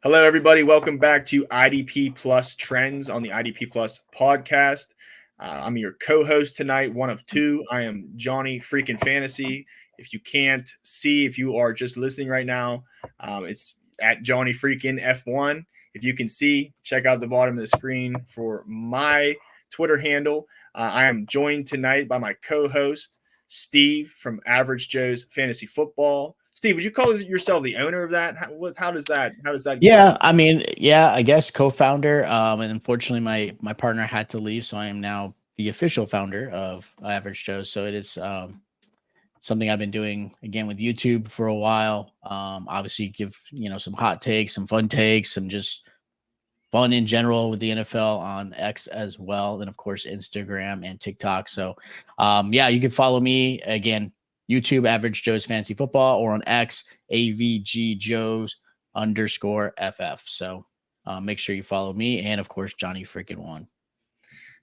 Hello, everybody. Welcome back to IDP Plus Trends on the IDP Plus podcast. I'm your co-host tonight, one of two. I am Johnny Freaking Fantasy. If you can't see, if you are just listening right now, it's at Johnny Freaking F1. If you can see, check out the bottom of the screen for my Twitter handle. I am joined tonight by my co-host, Steve from Average Joe's Fantasy Football. Steve, would you call yourself the owner of that? How does that go? I guess co-founder. And unfortunately, my partner had to leave, so I am now the official founder of Average Joe. So it is something I've been doing again with YouTube for a while. Obviously, give some hot takes, some fun takes, some just fun in general with the NFL on X as well, and of course Instagram and TikTok. So, you can follow me again. YouTube, Average Joe's Fantasy Football, or on X, AVG Joe's _FF. So make sure you follow me, and of course Johnny freaking One.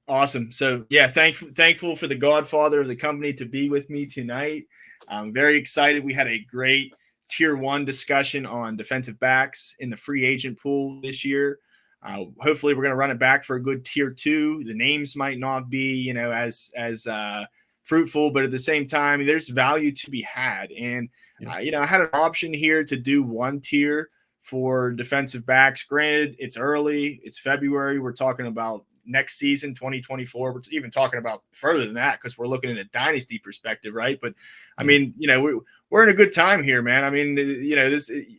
Awesome. So yeah, thankful for the godfather of the company to be with me tonight. I'm very excited. We had a great tier 1 discussion on defensive backs in the free agent pool this year. Hopefully we're going to run it back for a good tier 2. The names might not be, as fruitful, but at the same time, there's value to be had. And, I had an option here to do one tier for defensive backs. Granted, it's early, it's February. We're talking about next season, 2024. We're even talking about further than that because we're looking at a dynasty perspective, right? But I mean, we're in a good time here, man. I mean,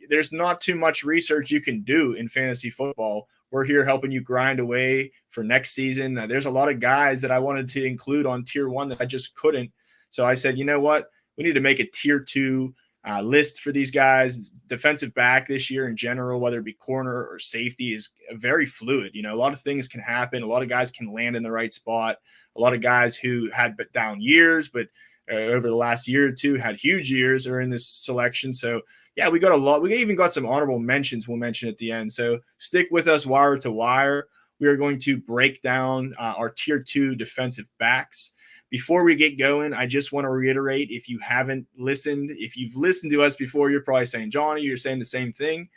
there's not too much research you can do in fantasy football. We're here helping you grind away for next season. There's a lot of guys that I wanted to include on tier 1 that I just couldn't. So I said, you know what? We need to make a tier 2 list for these guys. Defensive back this year in general, whether it be corner or safety, is very fluid. A lot of things can happen. A lot of guys can land in the right spot. A lot of guys who had down years, but over the last year or two had huge years are in this selection. So yeah, we got a lot. We even got some honorable mentions we'll mention at the end. So stick with us wire to wire. We are going to break down our tier 2 defensive backs. Before we get going, I just want to reiterate, if you haven't listened, if you've listened to us before, you're probably saying, Johnny, you're saying the same thing.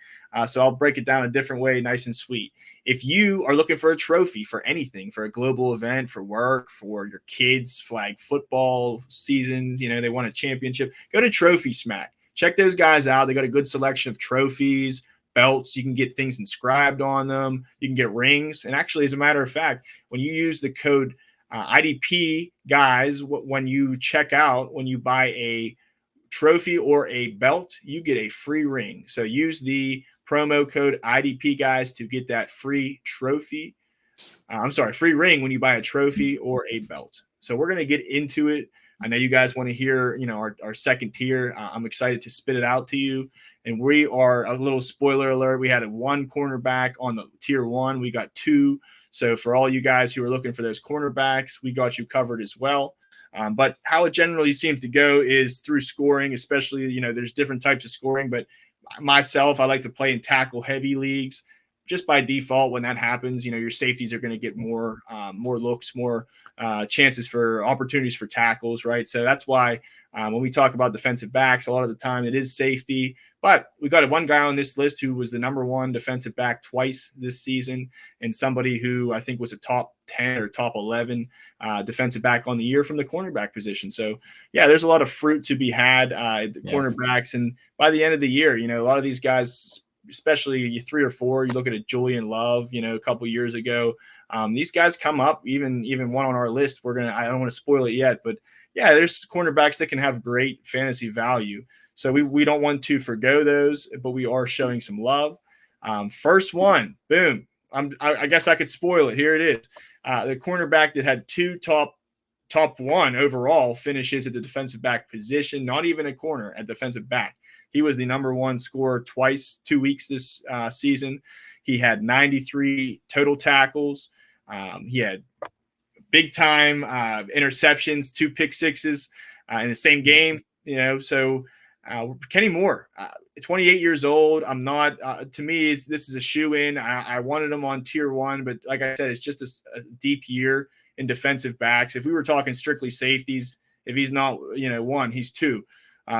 So I'll break it down a different way, nice and sweet. If you are looking for a trophy for anything, for a global event, for work, for your kids' flag football seasons, they won a championship, go to Trophy Smack. Check those guys out. They got a good selection of trophies, belts. You can get things inscribed on them. You can get rings. And actually, as a matter of fact, when you use the code IDP, guys, when you check out, when you buy a trophy or a belt, you get a free ring. So use the promo code IDP, guys, to get that free trophy. Free ring when you buy a trophy or a belt. So we're going to get into it. I know you guys want to hear, our second tier. I'm excited to spit it out to you. And we are, a little spoiler alert, we had a 1 cornerback on the tier 1. We got 2. So for all you guys who are looking for those cornerbacks, we got you covered as well. But how it generally seems to go is through scoring, especially, there's different types of scoring. But myself, I like to play in tackle heavy leagues. Just by default, when that happens, your safeties are going to get more looks, more chances for opportunities for tackles, right? So that's why when we talk about defensive backs, a lot of the time it is safety. But we got one guy on this list who was the number 1 defensive back twice this season, and somebody who I think was a top 10 or top 11 defensive back on the year from the cornerback position. So, yeah, there's a lot of fruit to be had at the cornerbacks. And by the end of the year, a lot of these guys, especially 3 or 4, you look at a Julian Love, a couple years ago. These guys come up, even one on our list. I don't want to spoil it yet, but yeah, there's cornerbacks that can have great fantasy value. So we don't want to forgo those, but we are showing some love. First one, boom. I guess I could spoil it. Here it is. The cornerback that had 2 top 1 overall finishes at the defensive back position, not even a corner at defensive back. He was the number 1 scorer twice, 2 weeks this season. He had 93 total tackles. He had big time interceptions, 2 pick sixes in the same game. So Kenny Moore, 28 years old. I'm not. To me, this is a shoe-in. I wanted him on tier 1, but like I said, it's just a deep year in defensive backs. If we were talking strictly safeties, if he's not 1, he's 2.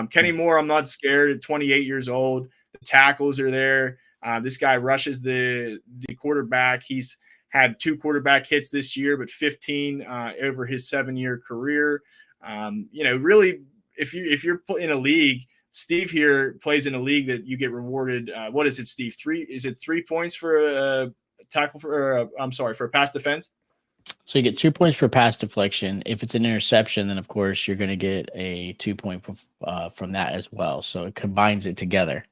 Kenny Moore, I'm not scared. At 28 years old, the tackles are there. This guy rushes the quarterback. He's had 2 quarterback hits this year, but 15 over his 7-year career. Really, if you're in a league, Steve here plays in a league that you get rewarded. What is it, Steve? 3 points for a tackle for a pass defense? So you get 2 points for pass deflection. If it's an interception, then of course you're going to get a 2-point from that as well. So it combines it together.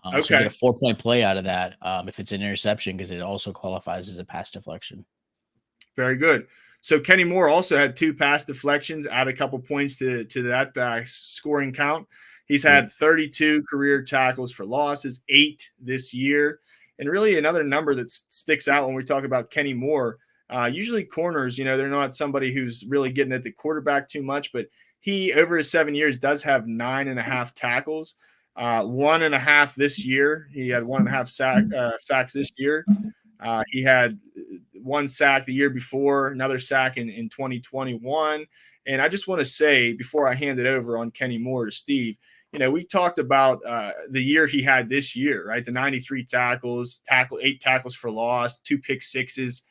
Okay. So you get a 4-point play out of that if it's an interception, because it also qualifies as a pass deflection. Very good. So Kenny Moore also had 2 pass deflections, add a couple points to that scoring count. He's had 32 career tackles for losses, 8 this year. And really another number that sticks out when we talk about Kenny Moore, usually corners, they're not somebody who's really getting at the quarterback too much, but he, over his 7 years, does have 9.5 tackles, 1.5 this year. He had 1.5 sacks this year. He had 1 sack the year before, another sack in 2021. And I just want to say, before I hand it over on Kenny Moore to Steve, we talked about the year he had this year, right? The 93 tackles, 8 tackles for loss, 2 pick sixes.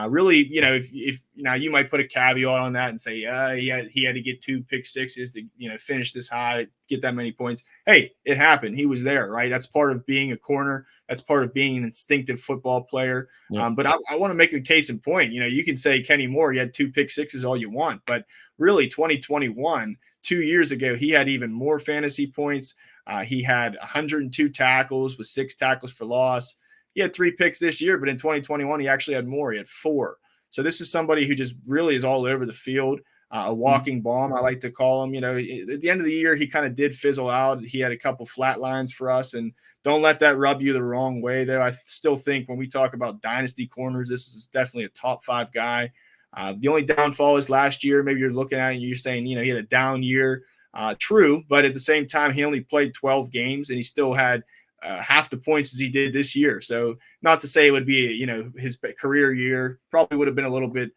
Really, if now you might put a caveat on that and say, he had to get 2 pick sixes to, finish this high, get that many points. Hey, it happened. He was there, right? That's part of being a corner. That's part of being an instinctive football player. Yep. But I want to make a case in point. You can say Kenny Moore, he had 2 pick sixes all you want, but really 2021, 2 years ago, he had even more fantasy points. He had 102 tackles with 6 tackles for loss. He had 3 picks this year, but in 2021, he actually had more. He had 4. So this is somebody who just really is all over the field, a walking bomb, I like to call him. At the end of the year, he kind of did fizzle out. He had a couple flat lines for us, and don't let that rub you the wrong way, though. I still think when we talk about dynasty corners, this is definitely a top 5 guy. The only downfall is last year. Maybe you're looking at it and you're saying, he had a down year. True, but at the same time, he only played 12 games, and he still had half the points as he did this year. So not to say it would be, his career year, probably would have been a little bit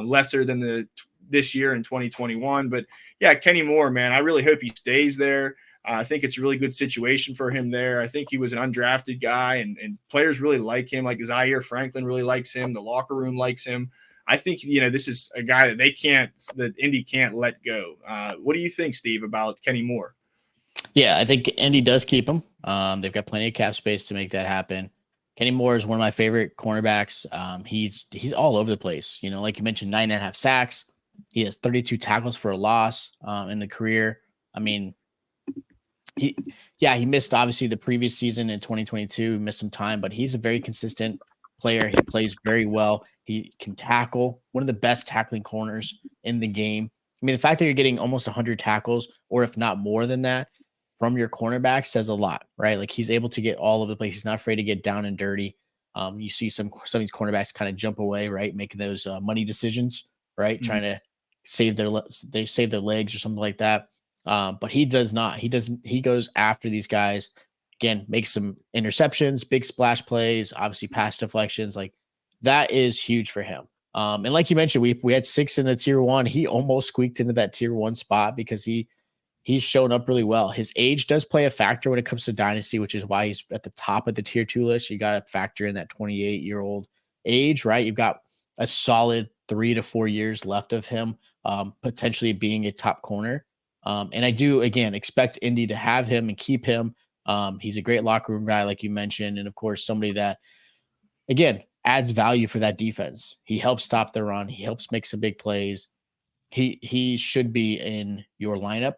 lesser than this year in 2021. But yeah, Kenny Moore, man, I really hope he stays there. I think it's a really good situation for him there. I think he was an undrafted guy, and players really like him. Like Zaire Franklin really likes him. The locker room likes him. I think, this is a guy that Indy can't let go. What do you think, Steve, about Kenny Moore? Yeah, I think Indy does keep him. They've got plenty of cap space to make that happen. Kenny Moore is one of my favorite cornerbacks. He's all over the place. Like you mentioned, 9.5 sacks. He has 32 tackles for a loss in the career. I mean, he missed obviously the previous season in 2022. He missed some time, but he's a very consistent player. He plays very well. He can tackle, one of the best tackling corners in the game. I mean, the fact that you're getting almost 100 tackles, or if not more than that, from your cornerback says a lot, right? Like, he's able to get all over the place. He's not afraid to get down and dirty. You see some of these cornerbacks kind of jump away, right? Making those money decisions, right? Mm-hmm. Trying to save their legs or something like that. But he does not. He goes after these guys. Again, makes some interceptions, big splash plays, obviously pass deflections. Like, that is huge for him. And like you mentioned, we had 6 in the tier 1. He almost squeaked into that tier 1 spot because he's shown up really well. His age does play a factor when it comes to dynasty, which is why he's at the top of the tier 2 list. You got to factor in that 28-year-old age, right? You've got a solid 3 to 4 years left of him, potentially being a top corner. And I do, again, expect Indy to have him and keep him. He's a great locker room guy, like you mentioned. And of course, somebody that, again, adds value for that defense. He helps stop the run. He helps make some big plays. He should be in your lineup.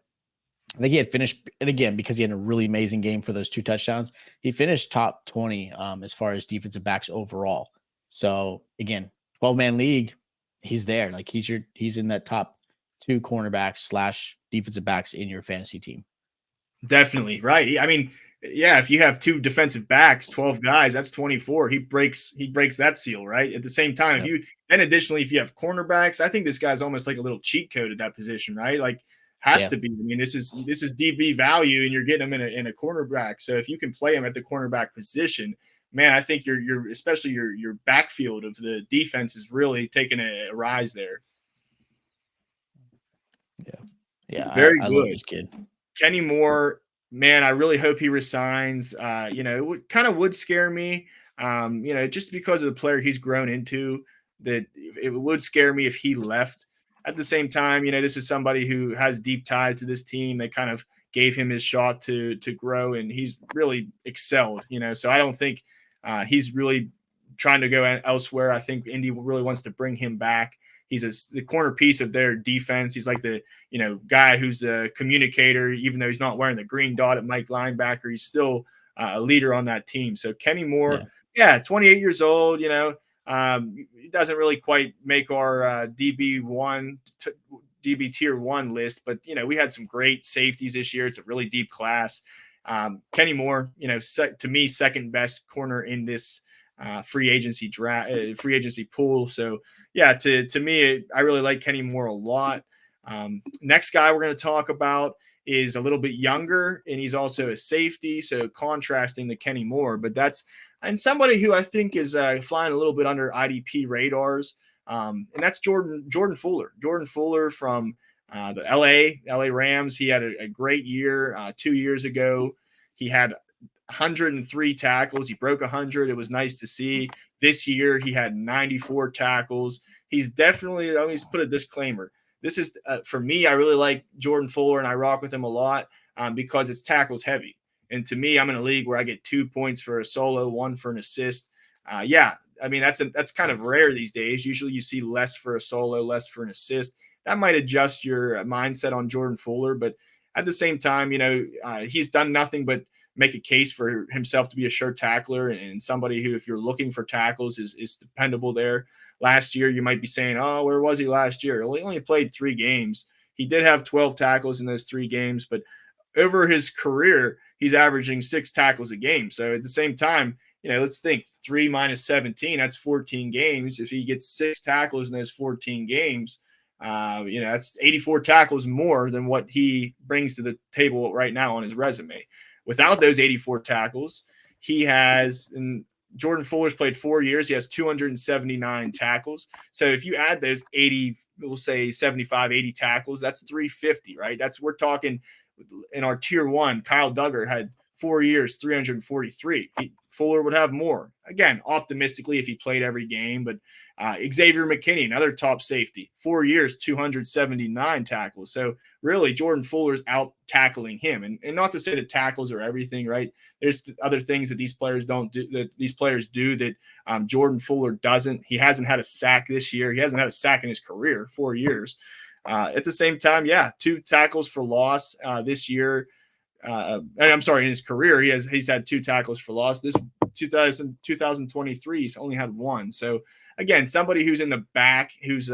I think he had finished, and again, because he had a really amazing game for those 2 touchdowns, he finished top 20 as far as defensive backs overall. So again, 12-man league, he's there. Like, he's in that top 2 cornerbacks / defensive backs in your fantasy team. Definitely, right. I mean, yeah, if you have 2 defensive backs, 12 guys, that's 24. He breaks that seal, right? At the same time, additionally, if you have cornerbacks, I think this guy's almost like a little cheat code at that position, right? Like, has to be. I mean, this is DB value, and you're getting him in a cornerback. So if you can play him at the cornerback position, man, I think you're especially your backfield of the defense is really taking a rise there. Yeah, very I good. love this kid. Kenny Moore, man, I really hope he resigns. It kind of would scare me, just because of the player he's grown into, that it would scare me if he left. At the same time, this is somebody who has deep ties to this team. They kind of gave him his shot to grow, and he's really excelled, so I don't think he's really trying to go elsewhere. I think Indy really wants to bring him back. He's the corner piece of their defense. He's like the guy who's a communicator, even though he's not wearing the green dot at Mike linebacker. He's still a leader on that team. So Kenny Moore, 28 years old, he doesn't really quite make our DB tier 1 list, but we had some great safeties this year. It's a really deep class. Kenny Moore, to me, second best corner in this free agency pool. So yeah, to me, I really like Kenny Moore a lot. Next guy we're going to talk about is a little bit younger, and he's also a safety, so contrasting to Kenny Moore. But and somebody who I think is flying a little bit under IDP radars, and that's Jordan Fuller. Jordan Fuller from the LA Rams. He had a great year 2 years ago. He had 103 tackles. He broke 100. It was nice to see. This year, he had 94 tackles. He's definitely, let me put a disclaimer. This is, for me, I really like Jordan Fuller, and I rock with him a lot because it's tackles heavy. And to me, I'm in a league where I get 2 points for a solo, 1 for an assist. That's kind of rare these days. Usually you see less for a solo, less for an assist. That might adjust your mindset on Jordan Fuller, but at the same time, he's done nothing but make a case for himself to be a sure tackler and somebody who, if you're looking for tackles, is dependable there. Last year, you might be saying, oh, where was he last year? Well, he only played 3 games. He did have 12 tackles in those 3 games, but over his career, he's averaging 6 tackles a game. So at the same time, let's think 3 minus 17, that's 14 games. If he gets 6 tackles in those 14 games, that's 84 tackles more than what he brings to the table right now on his resume. Without those 84 tackles, he has, and Jordan Fuller's played 4 years. He has 279 tackles. So if you add those 80, we'll say 75, 80 tackles, that's 350, right? We're talking in our tier 1, Kyle Duggar had 4 years, 343. Fuller would have more. Again, optimistically, if he played every game, but Xavier McKinney, another top safety, 4 years, 279 tackles. So really, Jordan Fuller's out tackling him. And not to say that tackles are everything, right? There's other things that these players don't do, that these players do that Jordan Fuller doesn't. He hasn't had a sack this year. He hasn't had a sack in his career, 4 years. At the same time, 2 tackles for loss this year. I'm sorry, in his career, he's had 2 tackles for loss. This 2023, he's only had 1. So again, somebody who's in the back, who's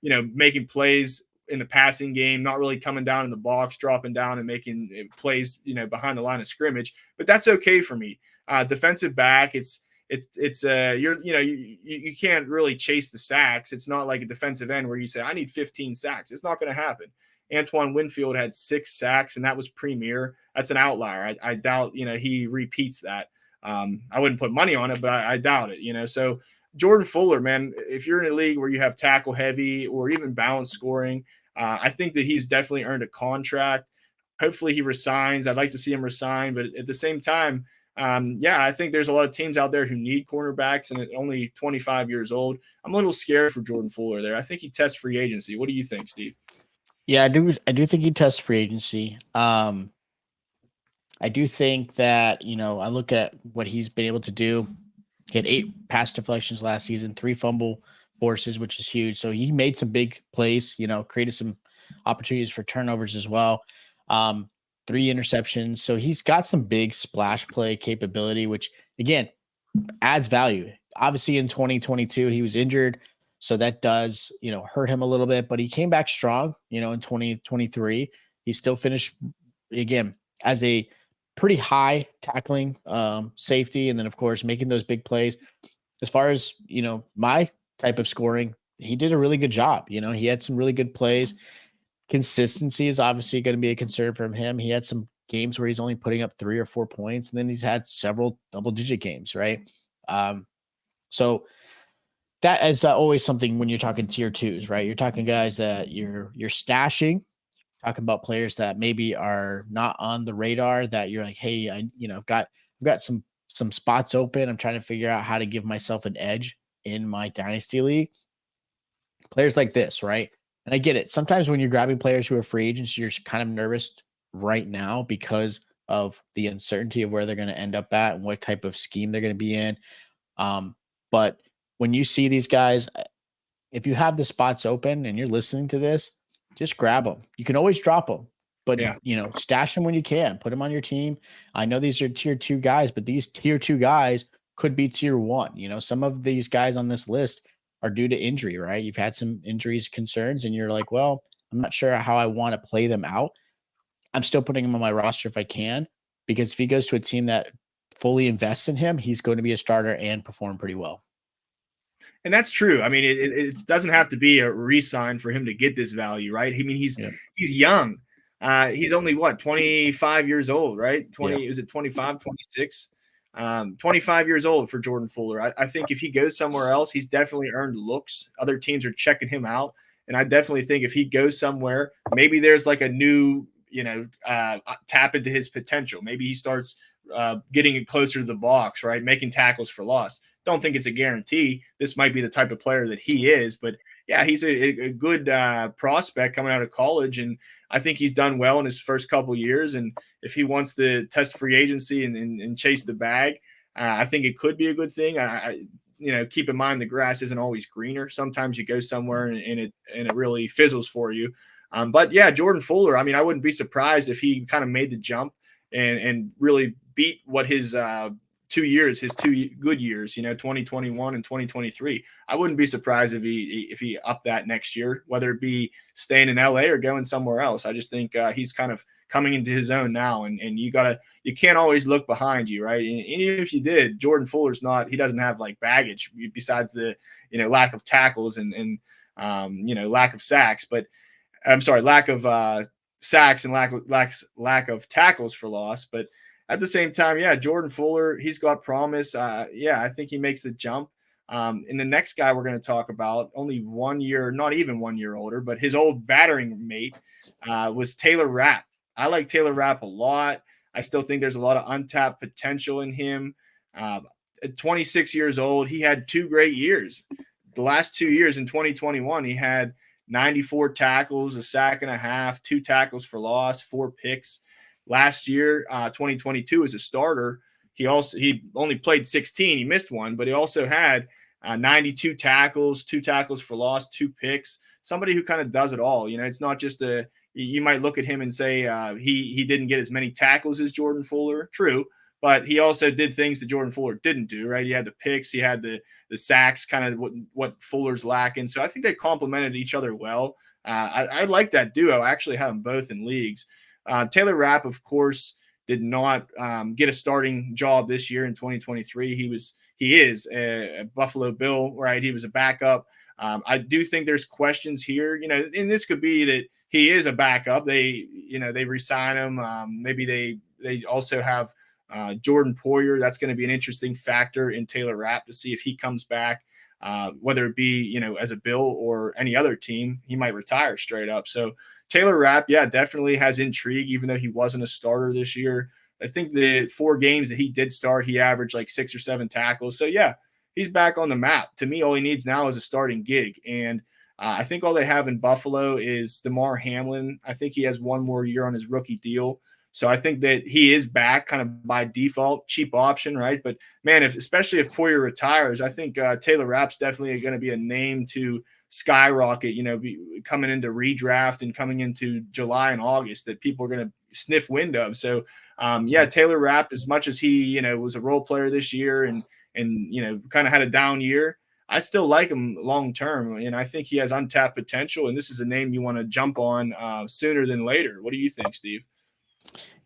making plays in the passing game, not really coming down in the box, dropping down and making plays, behind the line of scrimmage. But that's okay for me. Defensive back, you can't really chase the sacks. It's not like a defensive end where you say, I need 15 sacks. It's not going to happen. Antoine Winfield had 6 sacks, and that was premier. That's an outlier. I doubt, he repeats that. I wouldn't put money on it, but I doubt it, So Jordan Fuller, man, if you're in a league where you have tackle heavy or even balance scoring, I think that he's definitely earned a contract. Hopefully he resigns. I'd like to see him resign, but at the same time, I think there's a lot of teams out there who need cornerbacks, and at only 25 years old, I'm a little scared for Jordan Fuller there. I think he tests free agency. What do you think, Steve? Yeah, I do think he tests free agency. I do think that, I look at what he's been able to do. He had 8 pass deflections last season, 3 fumble forces, which is huge. So he made some big plays, created some opportunities for turnovers as well. 3 interceptions. So he's got some big splash play capability, which again adds value. Obviously in 2022, he was injured. So that does, hurt him a little bit, but he came back strong, in 2023. He still finished again as a pretty high tackling safety. And then of course, making those big plays. As far as, my type of scoring, he did a really good job. He had some really good plays. Consistency is obviously going to be a concern from him. He had some games where he's only putting up 3 or 4 points, and then he's had several double-digit games, right? So that is always something when you're talking tier 2s, right? You're talking guys that you're stashing, talking about players that maybe are not on the radar that you're like, hey, I've got some spots open. I'm trying to figure out how to give myself an edge in my dynasty league. Players like this, right? And I get it. Sometimes when you're grabbing players who are free agents, you're kind of nervous right now because of the uncertainty of where they're going to end up at and what type of scheme they're going to be in. But when you see these guys, if you have the spots open and you're listening to this, just grab them. You can always drop them, but Yeah. stash them when you can. Put them on your team. I know these are tier 2 guys, but these tier 2 guys could be tier 1. Some of these guys on this list are due to injury, right? You've had some injuries concerns, and you're like, well, I'm not sure how I want to play them out. I'm still putting him on my roster if I can, because if he goes to a team that fully invests in him, he's going to be a starter and perform pretty well. And that's true. I mean, it doesn't have to be a re-sign for him to get this value, right? I mean, he's young. He's only 25 years old, right? 20, is it 25, 26? 25 years old for Jordan Fuller. I think if he goes somewhere else, he's definitely earned looks. Other teams are checking him out. And I definitely think if he goes somewhere, maybe there's like a new, tap into his potential. Maybe he starts getting closer to the box, right? Making tackles for loss. Don't think it's a guarantee. This might be the type of player that he is, but yeah, he's a good prospect coming out of college, and I think he's done well in his first couple years. And if he wants to test free agency and chase the bag, I think it could be a good thing. Keep in mind the grass isn't always greener. Sometimes you go somewhere and it really fizzles for you. But yeah, Jordan Fuller. I mean, I wouldn't be surprised if he kind of made the jump and really beat what his 2 years, his 2 good years, 2021 and 2023. I wouldn't be surprised if he upped that next year, whether it be staying in LA or going somewhere else. I just think he's kind of coming into his own now, and you can't always look behind you, right? And even if you did, Jordan Fuller's he doesn't have like baggage besides the lack of tackles and lack of sacks, but I'm sorry, lack of sacks and lack of tackles for loss, but at the same time, yeah, Jordan Fuller, he's got promise. I think he makes the jump. And the next guy we're going to talk about, only 1 year, not even 1 year older, but his old battering mate was Taylor Rapp. I like Taylor Rapp a lot. I still think there's a lot of untapped potential in him. At 26 years old, he had 2 great years. The last 2 years in 2021, he had 94 tackles, a sack and a half, 2 tackles for loss, 4 picks. Last year, 2022, as a starter, he only played 16. He missed one, but he also had 92 tackles, 2 tackles for loss, 2 picks. Somebody who kind of does it all. It's not just you might look at him and say he didn't get as many tackles as Jordan Fuller. True, but he also did things that Jordan Fuller didn't do, right? He had the picks, he had the sacks, kind of what Fuller's lacking. So I think they complemented each other well. I like that duo. I actually have them both in leagues. Taylor Rapp, of course, did not get a starting job this year in 2023. He is a Buffalo Bill, right? He was a backup. I do think there's questions here, and this could be that he is a backup. They re-sign him. Maybe they also have Jordan Poyer. That's going to be an interesting factor in Taylor Rapp to see if he comes back, whether it be, as a Bill or any other team. He might retire straight up. So Taylor Rapp, yeah, definitely has intrigue, even though he wasn't a starter this year. I think the 4 games that he did start, he averaged like 6 or 7 tackles. So, yeah, he's back on the map. To me, all he needs now is a starting gig. And I think all they have in Buffalo is Damar Hamlin. I think he has 1 more year on his rookie deal. So I think that he is back kind of by default, cheap option, right? But, man, especially if Poyer retires, I think Taylor Rapp's definitely going to be a name to skyrocket, coming into redraft and coming into July and August that people are going to sniff wind of. So, Taylor Rapp, as much as he, was a role player this year and kind of had a down year, I still like him long term. And I think he has untapped potential. And this is a name you want to jump on sooner than later. What do you think, Steve?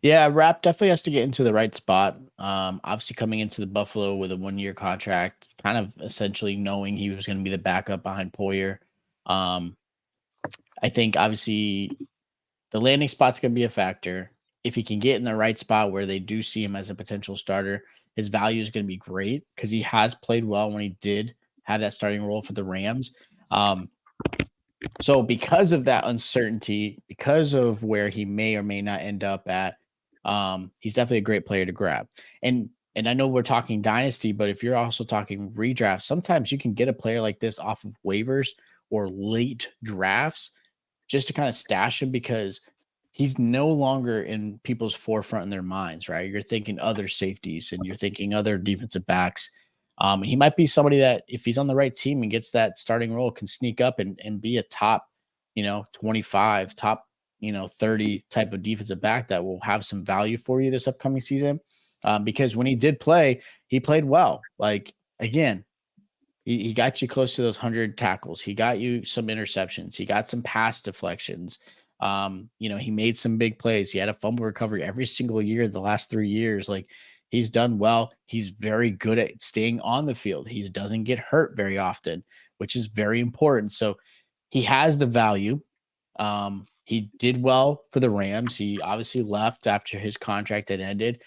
Yeah, Rapp definitely has to get into the right spot. Obviously coming into the Buffalo with a 1-year contract, kind of essentially knowing he was going to be the backup behind Poyer. I think obviously the landing spot's going to be a factor. If he can get in the right spot where they do see him as a potential starter, his value is going to be great because he has played well when he did have that starting role for the Rams. So because of that uncertainty, because of where he may or may not end up at, he's definitely a great player to grab. And I know we're talking dynasty, but if you're also talking redraft, sometimes you can get a player like this off of waivers or late drafts just to kind of stash him because he's no longer in people's forefront in their minds, right? You're thinking other safeties and you're thinking other defensive backs. He might be somebody that if he's on the right team and gets that starting role, can sneak up and be a top, 25, top, 30 type of defensive back that will have some value for you this upcoming season. Because when he did play, he played well. Like again, he got you close to those 100 tackles. He got you some interceptions. He got some pass deflections. He made some big plays. He had a fumble recovery every single year the last 3 years. Like he's done well. He's very good at staying on the field. He doesn't get hurt very often, which is very important. So he has the value. He did well for the Rams. He obviously left after his contract had ended,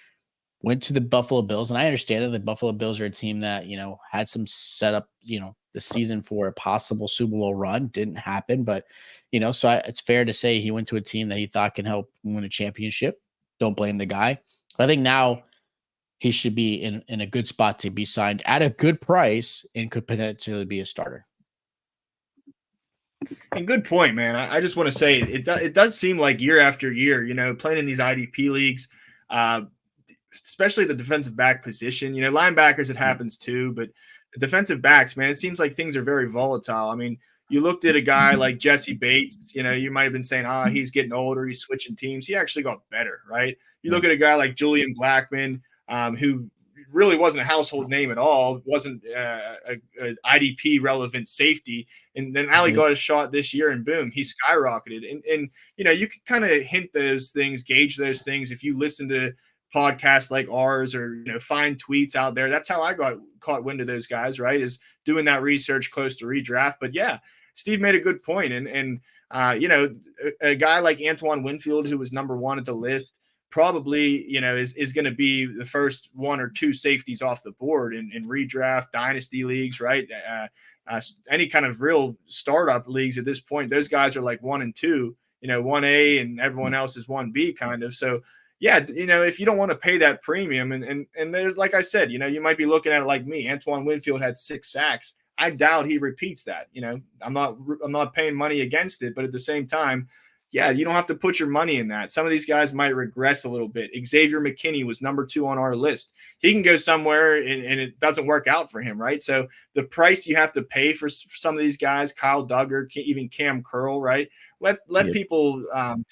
went to the Buffalo Bills. And I understand that the Buffalo Bills are a team that, had some setup, the season for a possible Super Bowl run. Didn't happen, but, it's fair to say he went to a team that he thought can help win a championship. Don't blame the guy. But I think now he should be in a good spot to be signed at a good price and could potentially be a starter. And good point, man. I just want to say it does seem like year after year, playing in these IDP leagues, especially the defensive back position. Linebackers, it happens too, but the defensive backs, man, it seems like things are very volatile. I mean, you looked at a guy like Jesse Bates, you might have been saying, he's getting older, he's switching teams. He actually got better, right? You look at a guy like Julian Blackmon, who really wasn't a household name at all, wasn't a IDP relevant safety. And then Ali got a shot this year and boom, he skyrocketed. And you can kind of hint those things, gauge those things if you listen to podcasts like ours or find tweets out there. That's how I got caught wind of those guys, right? Is doing that research close to redraft. But yeah, Steve made a good point. And a guy like Antoine Winfield, who was number 1 at the list, probably is going to be the first 1 or 2 safeties off the board in redraft dynasty leagues, right? Any kind of real startup leagues at this point, those guys are like 1 and 2, 1A, and everyone else is 1B kind of. So yeah, if you don't want to pay that premium, and there's, like I said, you might be looking at it like me. Antoine Winfield had 6 sacks. I doubt he repeats that. I'm not paying money against it, but at the same time, yeah, you don't have to put your money in that. Some of these guys might regress a little bit. Xavier McKinney was number 2 on our list. He can go somewhere and it doesn't work out for him, right? So the price you have to pay for some of these guys, Kyle Duggar, even Cam Curl, right? Let people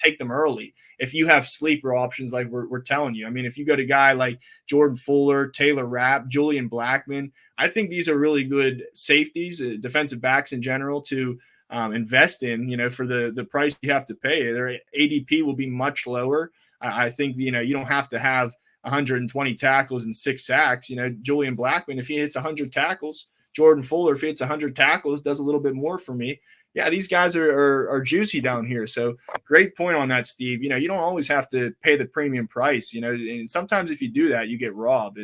take them early. If you have sleeper options, like we're telling you, I mean, if you go to a guy like Jordan Fuller, Taylor Rapp, Julian Blackmon, I think these are really good safeties, defensive backs in general to invest in, for the price you have to pay. Their ADP will be much lower. I think, you don't have to have 120 tackles and 6 sacks. Julian Blackmon, if he hits 100 tackles, Jordan Fuller, if he hits 100 tackles, does a little bit more for me. Yeah, these guys are juicy down here. So great point on that, Steve. You don't always have to pay the premium price, and sometimes if you do that, you get robbed.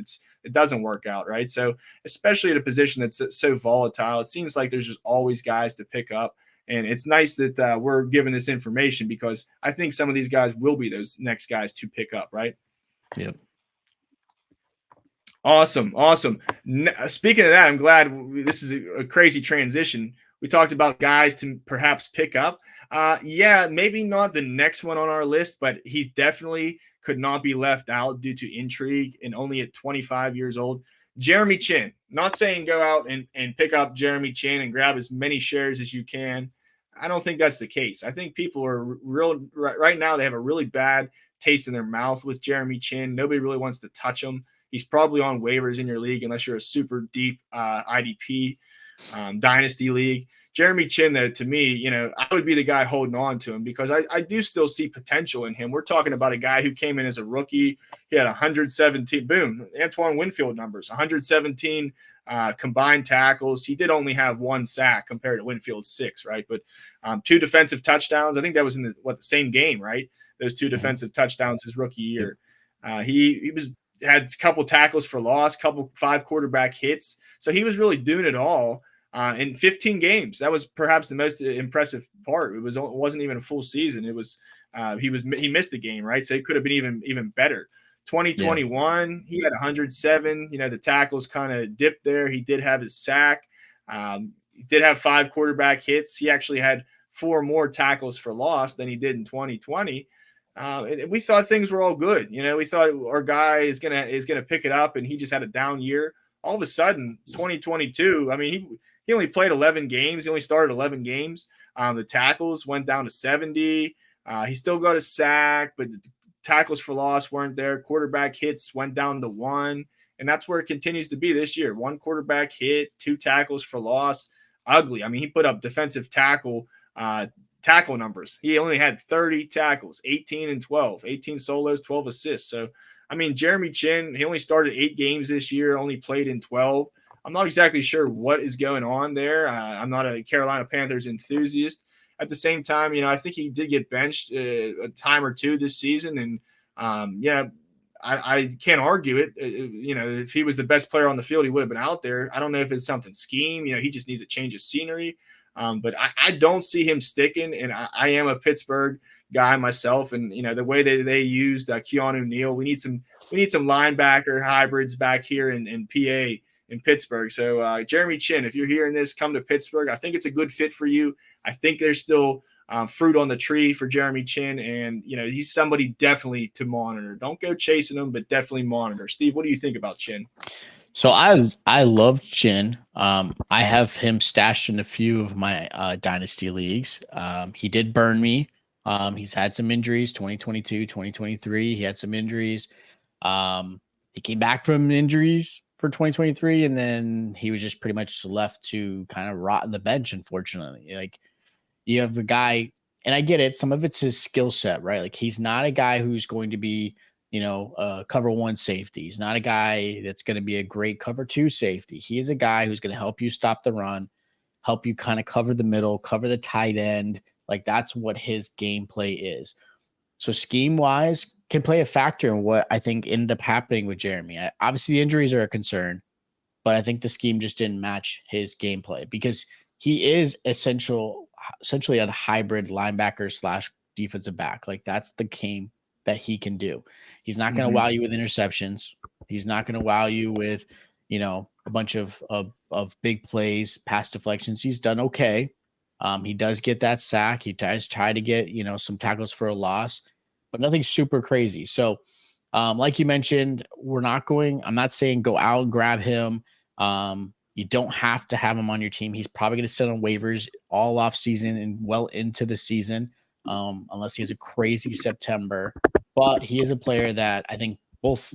It doesn't work out, right? So especially at a position that's so volatile, it seems like there's just always guys to pick up. And it's nice that we're given this information because I think some of these guys will be those next guys to pick up, right? Yep. Awesome. Speaking of that, I'm glad this is a crazy transition. We talked about guys to perhaps pick up. Yeah, maybe not the next one on our list, but he definitely could not be left out due to intrigue and only at 25 years old. Jeremy Chinn. Not saying go out and pick up Jeremy Chinn and grab as many shares as you can. I don't think that's the case. I think people are right now, they have a really bad taste in their mouth with Jeremy Chinn. Nobody really wants to touch him. He's probably on waivers in your league unless you're a super deep IDP dynasty league. Jeremy Chinn, though, to me, I would be the guy holding on to him because I do still see potential in him. We're talking about a guy who came in as a rookie. He had 117, boom, Antoine Winfield numbers, 117 combined tackles. He did only have 1 sack compared to Winfield's 6, right? But 2 defensive touchdowns. I think that was in the same game, right? Those 2 defensive touchdowns his rookie year. He had a couple tackles for loss, 5 quarterback hits. So he was really doing it all. in 15 games. That was perhaps the most impressive part. It wasn't even a full season. It was he missed a game, right? So it could have been even better. 2021, he had 107. The tackles kind of dipped there. He did have his sack. He did have 5 quarterback hits. He actually had 4 more tackles for loss than he did in 2020. And we thought things were all good. We thought our guy is gonna pick it up, and he just had a down year. All of a sudden, 2022. I mean, he only played 11 games. He only started 11 games. The tackles went down to 70. He still got a sack, but tackles for loss weren't there. Quarterback hits went down to 1, and that's where it continues to be this year. 1 quarterback hit, 2 tackles for loss. Ugly. I mean, he put up defensive tackle numbers. He only had 30 tackles, 18 and 12, 18 solos, 12 assists. So, I mean, Jeremy Chinn, he only started 8 games this year, only played in 12. I'm not exactly sure what is going on there. I'm not a Carolina Panthers enthusiast. At the same time, I think he did get benched a time or two this season. And, I can't argue it. If he was the best player on the field, he would have been out there. I don't know if it's something scheme. He just needs a change of scenery. But I don't see him sticking. And I am a Pittsburgh guy myself. And, the way that they used Keanu Neal, we need some linebacker hybrids back here in PA in Pittsburgh. So Jeremy Chinn, if you're hearing this, come to Pittsburgh. I think it's a good fit for you. I think there's still fruit on the tree for Jeremy Chinn, and he's somebody definitely to monitor. Don't go chasing him, but definitely monitor. Steve, what do you think about Chinn? So I love Chinn. I have him stashed in a few of my dynasty leagues. He did burn me. He's had some injuries, 2022, 2023. He had some injuries. He came back from injuries for 2023, and then he was just pretty much left to kind of rot on the bench, unfortunately. Like, you have a guy, and I get it, some of it's his skill set, right? Like, he's not a guy who's going to be, cover 1 safety. He's not a guy that's going to be a great cover 2 safety. He is a guy who's going to help you stop the run, help you kind of cover the middle, cover the tight end. Like, that's what his gameplay is. So scheme-wise, can play a factor in what I think ended up happening with Jeremy. Obviously, the injuries are a concern, but I think the scheme just didn't match his gameplay because he is essentially a hybrid linebacker / defensive back. Like, that's the game that he can do. He's not going to wow you with interceptions. He's not going to wow you with, a bunch of big plays, pass deflections. He's done okay. He does get that sack. He does try to get, some tackles for a loss, but nothing super crazy. So, like you mentioned, I'm not saying go out and grab him. You don't have to have him on your team. He's probably going to sit on waivers all off season and well into the season, unless he has a crazy September. But he is a player that I think both,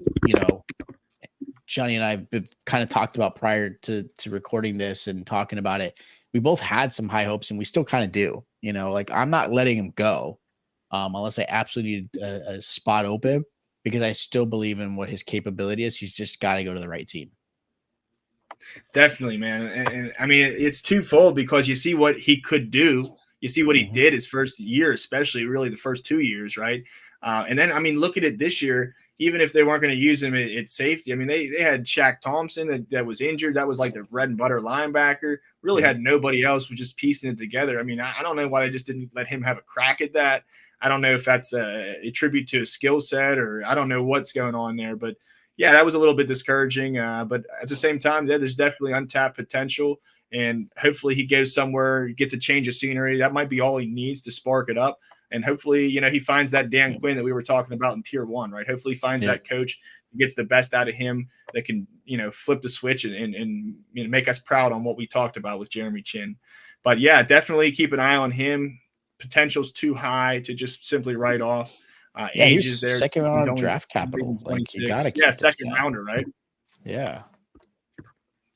Johnny and I have kind of talked about prior to recording this and talking about it. We both had some high hopes, and we still kind of do. Like, I'm not letting him go unless I absolutely need a spot open, because I still believe in what his capability is. He's just got to go to the right team. Definitely, man. And I mean, it's twofold, because you see what he could do. You see what he did his first year, especially really the first 2 years, right? And then, I mean, look at it this year. Even if they weren't going to use him at safety, I mean, they had Shaq Thompson that was injured. That was like the bread and butter linebacker. Really had nobody else, was just piecing it together. I mean, I don't know why they just didn't let him have a crack at that. I don't know if that's a tribute to a skill set, or I don't know what's going on there. But yeah, that was a little bit discouraging. But at the same time, there's definitely untapped potential. And hopefully he goes somewhere, gets a change of scenery. That might be all he needs to spark it up. And hopefully, he finds that Dan Quinn that we were talking about in tier 1, right? Hopefully he finds that coach, gets the best out of him, that can, flip the switch and make us proud on what we talked about with Jeremy Chinn. But yeah, definitely keep an eye on him. Potential's too high to just simply write off. Age is there. Second round draft capital. Like, you got to keep second rounder, right? Yeah.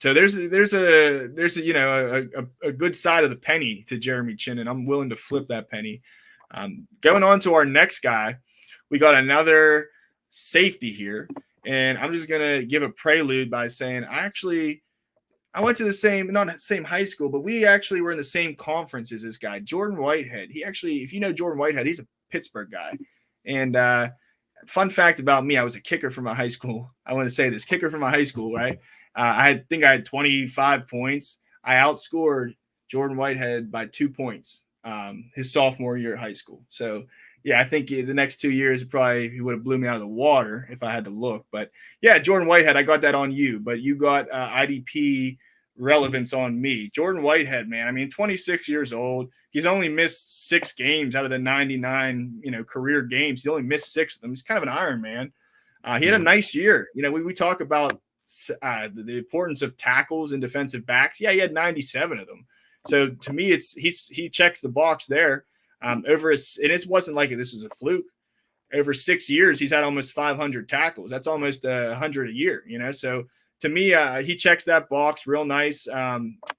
So there's a good side of the penny to Jeremy Chinn, and I'm willing to flip that penny. Going on to our next guy, we got another safety here, and I'm just gonna give a prelude by saying I went to not the same high school, but we actually were in the same conference as this guy, Jordan Whitehead. He actually, if you know Jordan Whitehead, he's a Pittsburgh guy. And fun fact about me, I was a kicker for my high school. I want to say this, kicker for my high school, right? I think I had 25 points. I outscored Jordan Whitehead by 2 points his sophomore year at high school. So, yeah, I think the next 2 years probably he would have blew me out of the water if I had to look. But, yeah, Jordan Whitehead, I got that on you. But you got IDP relevance on me. Jordan Whitehead, man, I mean, 26 years old. He's only missed 6 games out of the 99, career games. He only missed 6 of them. He's kind of an Iron Man. He had a nice year. We talk about the importance of tackles and defensive backs. Yeah, he had 97 of them. So to me, he checks the box there. And it wasn't like this was a fluke. Over 6 years, he's had almost 500 tackles. That's almost 100 a year. So to me, he checks that box real nice.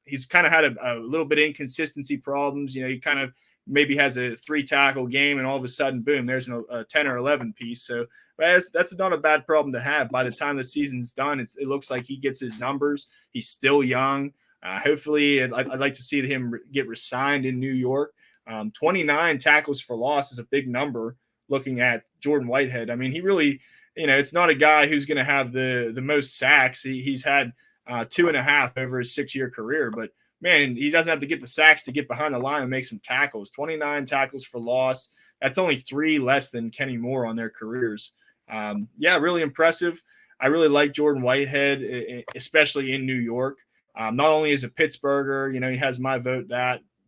He's kind of had a little bit of inconsistency problems. He kind of maybe has a 3 tackle game, and all of a sudden, boom, there's a 10 or 11 piece. So that's not a bad problem to have. By the time the season's done, it looks like he gets his numbers. He's still young. Hopefully, I'd like to see him get re-signed in New York. 29 tackles for loss is a big number looking at Jordan Whitehead. I mean, he really, it's not a guy who's going to have the most sacks. He's had 2.5 over his 6-year career, but man, he doesn't have to get the sacks to get behind the line and make some tackles. 29 tackles for loss. That's only 3 less than Kenny Moore on their careers. Yeah, really impressive. I really like Jordan Whitehead, especially in New York. Not only is a Pittsburgher, he has my vote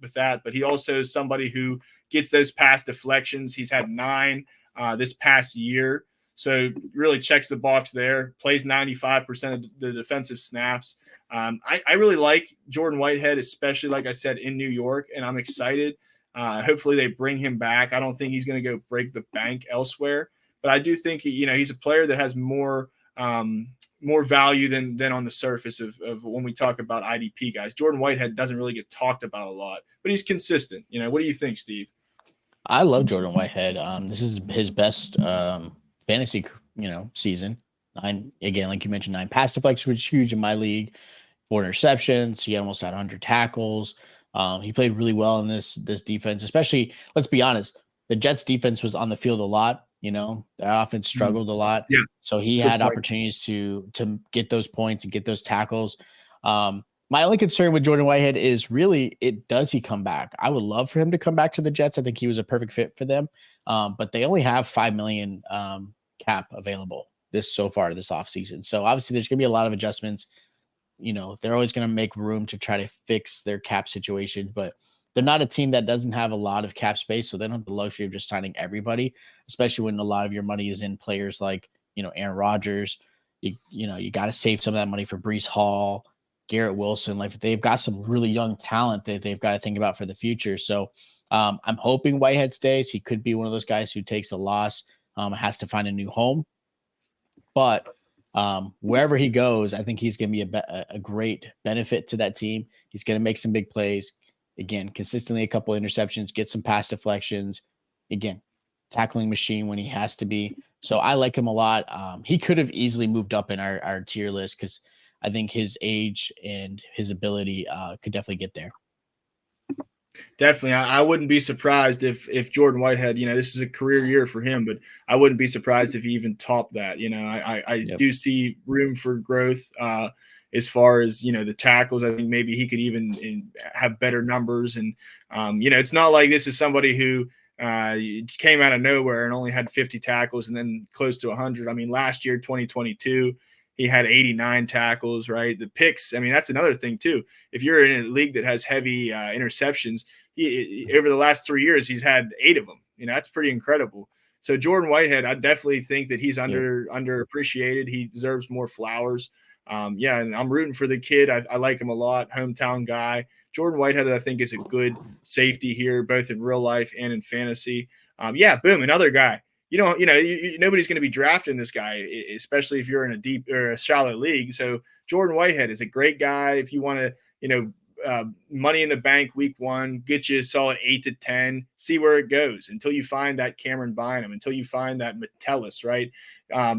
with that, but he also is somebody who gets those pass deflections. He's had 9 this past year. So really checks the box there, plays 95% of the defensive snaps. I really like Jordan Whitehead, especially, like I said, in New York, and I'm excited. Hopefully they bring him back. I don't think he's going to go break the bank elsewhere, but I do think he's a player that has more value than on the surface of when we talk about IDP guys. Jordan Whitehead doesn't really get talked about a lot, but he's consistent. What do you think, Steve? I love Jordan Whitehead. This is his best fantasy, season. 9, again, like you mentioned, 9 pass deflections, which is huge in my league. 4 interceptions. He almost had 100 tackles. He played really well in this defense, especially, let's be honest, the Jets defense was on the field a lot. Their offense struggled a lot. Yeah. So he had opportunities to get those points and get those tackles. My only concern with Jordan Whitehead is really, does he come back? I would love for him to come back to the Jets. I think he was a perfect fit for them. But they only have $5 million cap available this offseason. So obviously there's going to be a lot of adjustments. They're always going to make room to try to fix their cap situation, but they're not a team that doesn't have a lot of cap space. So they don't have the luxury of just signing everybody, especially when a lot of your money is in players like, Aaron Rodgers. You got to save some of that money for Breece Hall, Garrett Wilson. Like, they've got some really young talent that they've got to think about for the future. So I'm hoping Whitehead stays. He could be one of those guys who takes a loss, has to find a new home. But wherever he goes, I think he's going to be a great benefit to that team. He's going to make some big plays. Again, consistently a couple interceptions, get some pass deflections. Again, tackling machine when he has to be. So I like him a lot. He could have easily moved up in our tier list because I think his age and his ability could definitely get there. Definitely. I wouldn't be surprised if Jordan Whitehead, this is a career year for him, but I wouldn't be surprised if he even topped that. I do see room for growth as far as, the tackles. I think maybe he could even have better numbers. And, it's not like this is somebody who came out of nowhere and only had 50 tackles and then close to 100. I mean, last year, 2022, he had 89 tackles, right? The picks, I mean, that's another thing too. If you're in a league that has heavy interceptions, over the last 3 years, he's had 8 of them. That's pretty incredible. So Jordan Whitehead, I definitely think that he's underappreciated. He deserves more flowers. And I'm rooting for the kid. I like him a lot. Hometown guy. Jordan Whitehead, I think, is a good safety here, both in real life and in fantasy. Boom, another guy. Nobody's going to be drafting this guy, especially if you're in a deep or a shallow league. So Jordan Whitehead is a great guy. If you want to, money in the bank week 1, get you a solid 8 to 10, see where it goes until you find that Cameron Bynum, until you find that Metellus, right?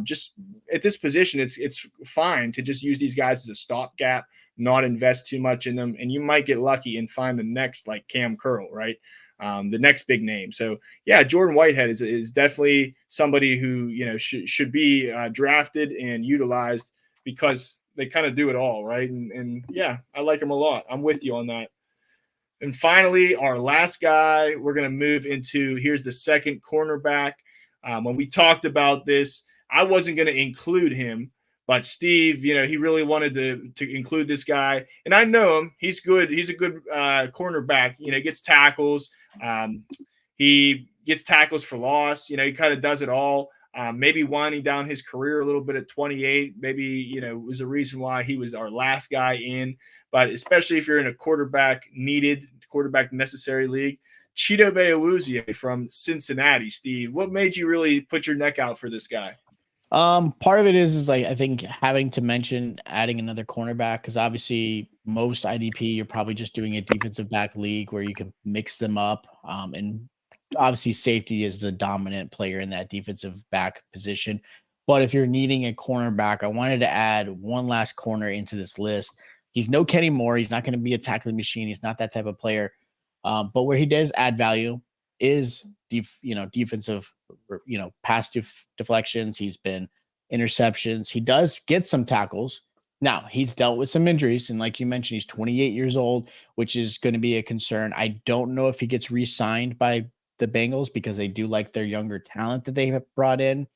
Just at this position, it's fine to just use these guys as a stopgap, not invest too much in them, and you might get lucky and find the next like Cam Curl, right? The next big name. So Jordan Whitehead is definitely somebody who should be drafted and utilized because they kind of do it all, right? And yeah, I like him a lot. I'm with you on that. And finally, our last guy, we're going to move into, here's the second cornerback. When we talked about this, I wasn't going to include him, but Steve, he really wanted to include this guy. And I know him. He's good. He's a good cornerback. Gets tackles. He gets tackles for loss. He kind of does it all. Maybe winding down his career a little bit at 28. Maybe, was a reason why he was our last guy in. But especially if you're in a quarterback necessary league, Chidobe Awuzie from Cincinnati. Steve, what made you really put your neck out for this guy? Part of it is like, I think having to mention adding another cornerback, because obviously most IDP, you're probably just doing a defensive back league where you can mix them up. And obviously safety is the dominant player in that defensive back position. But if you're needing a cornerback, I wanted to add one last corner into this list. He's no Kenny Moore. He's not going to be a tackling machine. He's not that type of player. But where he does add value is defensive, pass deflections. He's been interceptions. He does get some tackles. Now he's dealt with some injuries. And like you mentioned, he's 28 years old, which is going to be a concern. I don't know if he gets re-signed by the Bengals because they do like their younger talent that they have brought in.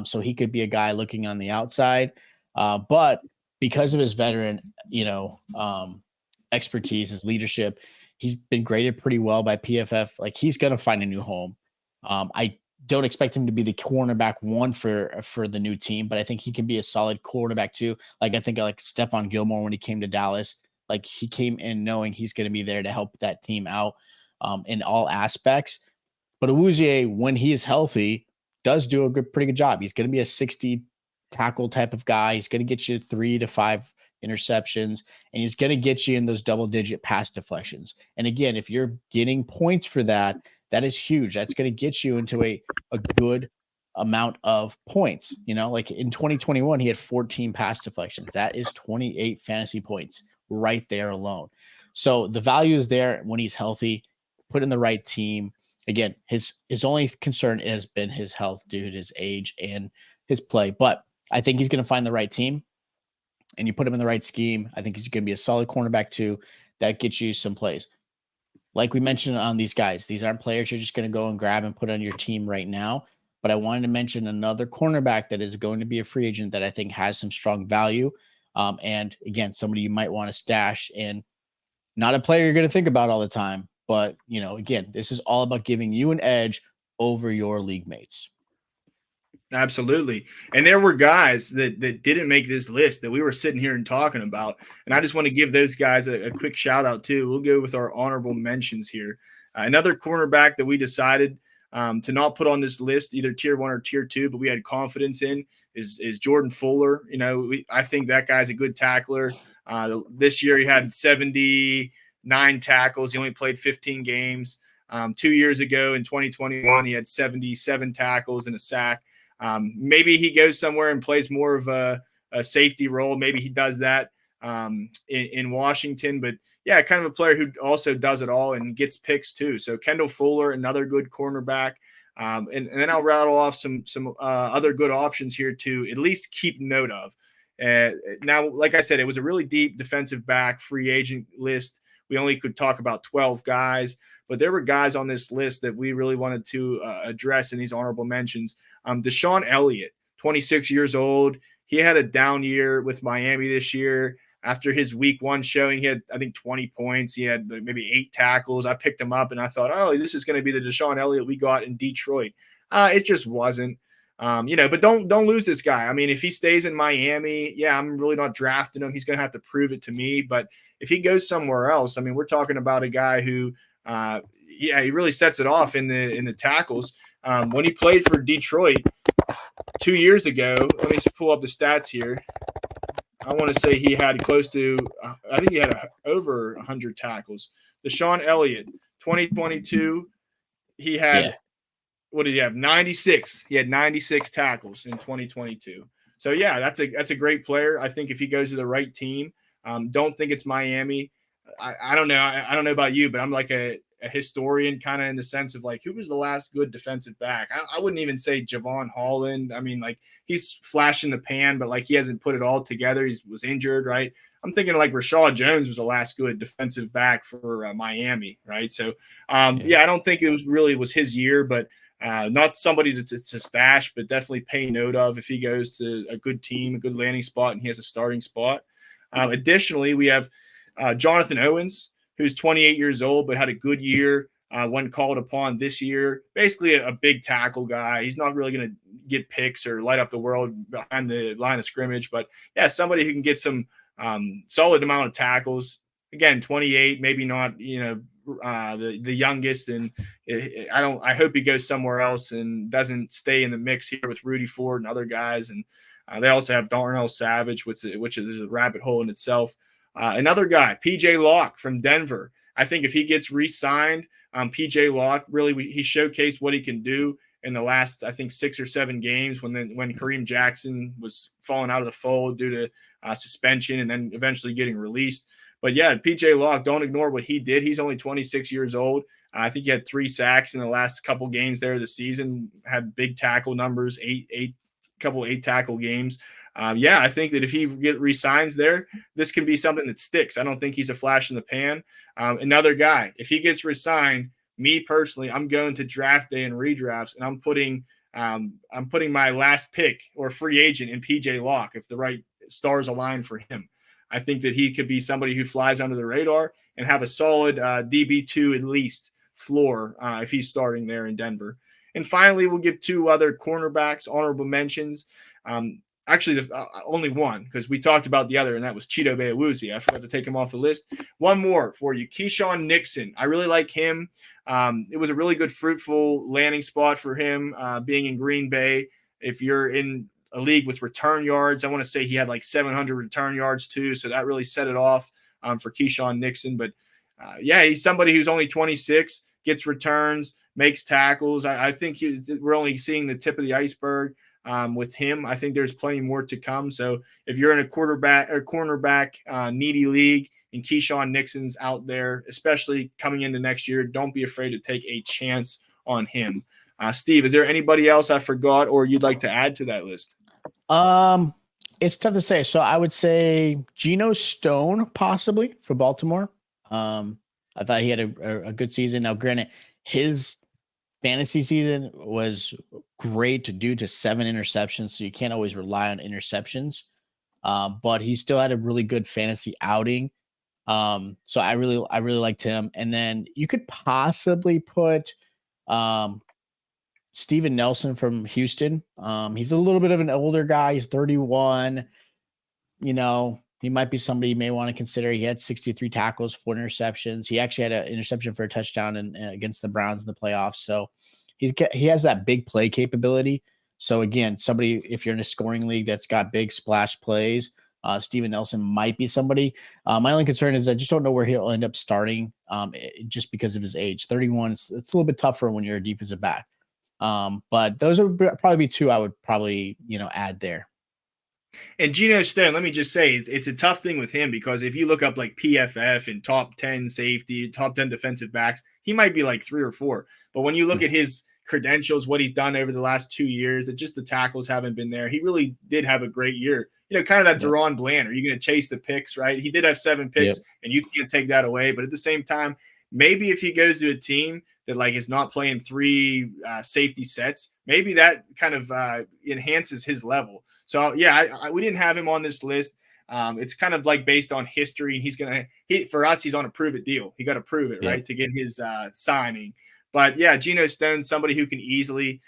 So he could be a guy looking on the outside. But because of his veteran, expertise, his leadership, he's been graded pretty well by PFF. Like he's going to find a new home. I don't expect him to be the cornerback one for the new team, but I think he can be a solid cornerback too. Like I think like Stephon Gilmore when he came to Dallas, like he came in knowing he's going to be there to help that team out in all aspects. But Awuzie, when he is healthy, does do a pretty good job. He's going to be a 60 tackle type of guy. He's going to get you 3 to 5 interceptions, and he's going to get you in those double-digit pass deflections. And again, if you're getting points for that, that is huge. That's going to get you into a good amount of points. Like in 2021, he had 14 pass deflections. That is 28 fantasy points right there alone. So the value is there when he's healthy, put in the right team. Again, his only concern has been his health due to his age and his play. But I think he's going to find the right team, and you put him in the right scheme. I think he's going to be a solid cornerback too. That gets you some plays. Like we mentioned on these guys, these aren't players you're just going to go and grab and put on your team right now. But I wanted to mention another cornerback that is going to be a free agent that I think has some strong value. And again, somebody you might want to stash, and not a player you're going to think about all the time. But, again, this is all about giving you an edge over your league mates. Absolutely. And there were guys that didn't make this list that we were sitting here and talking about. And I just want to give those guys a quick shout out too. We'll go with our honorable mentions here. Another cornerback that we decided to not put on this list, either tier 1 or tier 2, but we had confidence in is Jordan Fuller. I think that guy's a good tackler. This year he had 79 tackles. He only played 15 games. 2 years ago in 2021, he had 77 tackles and a sack. Maybe he goes somewhere and plays more of a safety role. Maybe he does that in Washington. But, yeah, kind of a player who also does it all and gets picks too. So Kendall Fuller, another good cornerback. And then I'll rattle off some other good options here to at least keep note of. Now, like I said, it was a really deep defensive back free agent list. We only could talk about 12 guys, but there were guys on this list that we really wanted to address in these honorable mentions. DeShon Elliott, 26 years old. He had a down year with Miami this year. After his week 1 showing, he had, I think, 20 points. He had maybe 8 tackles. I picked him up, and I thought, oh, this is going to be the DeShon Elliott we got in Detroit. It just wasn't. But don't lose this guy. I mean, if he stays in Miami, yeah, I'm really not drafting him. He's going to have to prove it to me. But if he goes somewhere else, I mean, we're talking about a guy who, he really sets it off in the tackles. When he played for Detroit 2 years ago, let me pull up the stats here. I want to say he had close to, I think he had over 100 tackles. DeShon Elliott, 2022, he had, what did he have? 96. He had 96 tackles in 2022. So, yeah, that's a great player. I think if he goes to the right team, don't think it's Miami. I don't know. I don't know about you, but I'm like a historian kind of in the sense of like, who was the last good defensive back? I wouldn't even say Javon Holland. I mean, like, he's flashing the pan, but like he hasn't put it all together. He was injured, right? I'm thinking like Rashad Jones was the last good defensive back for Miami, right? So, I don't think it was his year, but not somebody to stash, but definitely pay note of if he goes to a good team, a good landing spot, and he has a starting spot. Additionally, we have Jonathan Owens, who's 28 years old, but had a good year when called upon this year. Basically a big tackle guy. He's not really going to get picks or light up the world behind the line of scrimmage, but yeah, somebody who can get some solid amount of tackles. Again, 28, maybe not, the youngest, and I hope he goes somewhere else and doesn't stay in the mix here with Rudy Ford and other guys. And they also have Darnell Savage, which is a rabbit hole in itself. Another guy, PJ Locke from Denver. I think if he gets re-signed, PJ Locke really he showcased what he can do in the last, I think, 6 or 7 games when Kareem Jackson was falling out of the fold due to suspension and then eventually getting released. But yeah, PJ Locke, don't ignore what he did. He's only 26 years old. I think he had 3 sacks in the last couple games there of the season, had big tackle numbers, eight tackle games. I think that if he re-signs there, this can be something that sticks. I don't think he's a flash in the pan. Another guy, if he gets re-signed, me personally, I'm going to draft day and redrafts, and I'm putting my last pick or free agent in PJ Locke if the right stars align for him. I think that he could be somebody who flies under the radar and have a solid DB2 at least floor if he's starting there in Denver. And finally, we'll give 2 other cornerbacks honorable mentions. Actually, only one, because we talked about the other, and that was Chidobe Awuzie. I forgot to take him off the list. One more for you, Keisean Nixon. I really like him. It was a really good, fruitful landing spot for him being in Green Bay. If you're in a league with return yards, I want to say he had like 700 return yards too, so that really set it off for Keisean Nixon. But he's somebody who's only 26, gets returns, makes tackles. I think we're only seeing the tip of the iceberg with him. I think there's plenty more to come. So if you're in a cornerback needy league and Keisean Nixon's out there, especially coming into next year, don't be afraid to take a chance on him. Steve, is there anybody else I forgot or you'd like to add to that list? It's tough to say. So I would say Geno Stone possibly for Baltimore. I thought he had a good season. Now, granted, his fantasy season was great due to 7 interceptions, so you can't always rely on interceptions. But he still had a really good fantasy outing. So I really liked him. And then you could possibly put Steven Nelson from Houston. He's a little bit of an older guy. He's 31. He might be somebody you may want to consider. He had 63 tackles, 4 interceptions. He actually had an interception for a touchdown against the Browns in the playoffs. So he has that big play capability. So again, somebody, if you're in a scoring league that's got big splash plays, Steven Nelson might be somebody. My only concern is I just don't know where he'll end up starting just because of his age. 31, it's a little bit tougher when you're a defensive back. But those would probably be 2 I would probably, add there. And Geno Stone, let me just say, it's a tough thing with him because if you look up like PFF and top 10 safety, top 10 defensive backs, he might be like 3 or 4. But when you look at his credentials, what he's done over the last 2 years, that just the tackles haven't been there. He really did have a great year. Kind of that Deron Bland. Are you going to chase the picks, right? He did have 7 picks, and you can't take that away. But at the same time, maybe if he goes to a team that like is not playing 3 safety sets, maybe that kind of enhances his level. So we didn't have him on this list. It's kind of like based on history, and for us, he's on a prove it deal. He got to prove it, right, to get his signing. But yeah, Geno Stone, somebody who can easily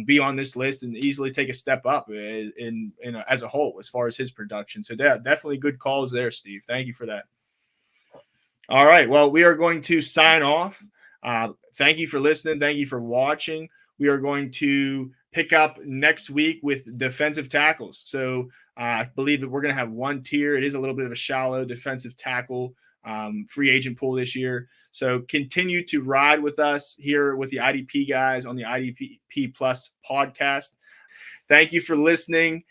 be on this list and easily take a step up in as a whole as far as his production. So definitely good calls there, Steve. Thank you for that. All right, well, we are going to sign off. Thank you for listening. Thank you for watching. We are going to pick up next week with defensive tackles. So I believe that we're going to have 1 tier. It is a little bit of a shallow defensive tackle free agent pool this year. So continue to ride with us here with the IDP guys on the IDP Plus podcast. Thank you for listening.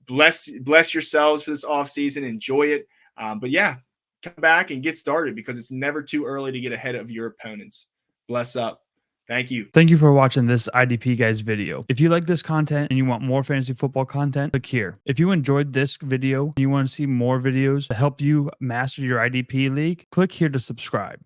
Bless yourselves for this offseason. Enjoy it. But yeah, come back and get started, because it's never too early to get ahead of your opponents. Bless up. Thank you. Thank you for watching this IDP guys video. If you like this content and you want more fantasy football content, click here. If you enjoyed this video and you want to see more videos to help you master your IDP league, click here to subscribe.